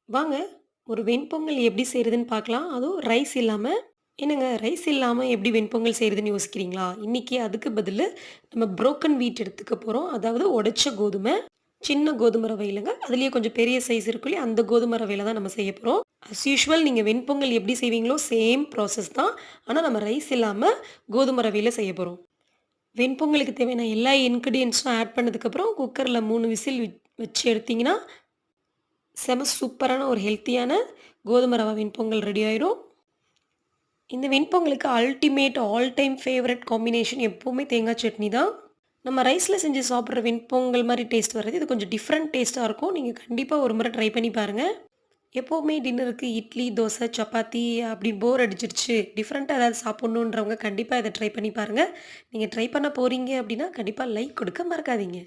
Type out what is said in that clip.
வாங்க, ஒரு வெண்பொங்கல் எப்படி செய்றதுன்னு பார்க்கலாம். அதுவும் ரைஸ் இல்லாம. என்னங்க ரைஸ் இல்லாம எப்படி வெண்பொங்கல் செய்றதுன்னு யோசிக்கிறீங்களா? இன்னைக்கு அதுக்கு பதிலு நம்ம புரோக்கன் வீட் எடுத்துக்க போறோம். அதாவது உடைச்ச கோதுமை. சின்ன கோதுமை ரவை இல்லங்க. அதிலேயே கொஞ்சம் பெரிய சைஸ் இருக்கும் இல்லையா? அந்த கோதுமை ரவையில தான் நம்ம செய்ய போறோம். அஸ் யூசுவல் நீங்க வெண்பொங்கல் எப்படி செய்வீங்களோ சேம் ப்ராசஸ் தான். ஆனா நம்ம ரைஸ் இல்லாம கோதுமை ரவையில செய்ய போறோம். வெண்பொங்கலுக்கு தேவையான எல்லா இன்கிரியன்ட்ஸும் ஆட் பண்ணதுக்கப்புறம் குக்கர்ல 3 விசில் வச்சு எடுத்தீங்கன்னா, செம சூப்பரான ஒரு ஹெல்த்தியான கோதுமை ரவா வெண்பொங்கல் ரெடி ஆயிரும். இந்த வெண்பொங்கலுக்கு ultimate all time favourite combination எப்பவுமே தேங்காய் சட்னி தான். நம்ம ரைஸ்ல செஞ்சு சாப்பிடுற வெண்பொங்கல் மாரி டேஸ்ட் வராது. இது கொஞ்சம் டிஃப்ரெண்ட் டேஸ்ட்டா இருக்கும். நீங்க கண்டிப்பா ஒரு முறை ட்ரை பண்ணி பாருங்க. எப்பவுமே டின்னருக்கு இட்லி, தோசை, சப்பாத்தி அப்படி போர் அடிச்சிருச்சு. டிஃப்ரெண்ட்டா ஏதாவது சாப்பிடணுன்றவங்க கண்டிப்பா இத ட்ரை பண்ணி பாருங்க. நீங்க ட்ரை பண்ண போறீங்க அப்படின்னா, கண்டிப்பா லைக் கொடுக்க மறக்காதீங்க.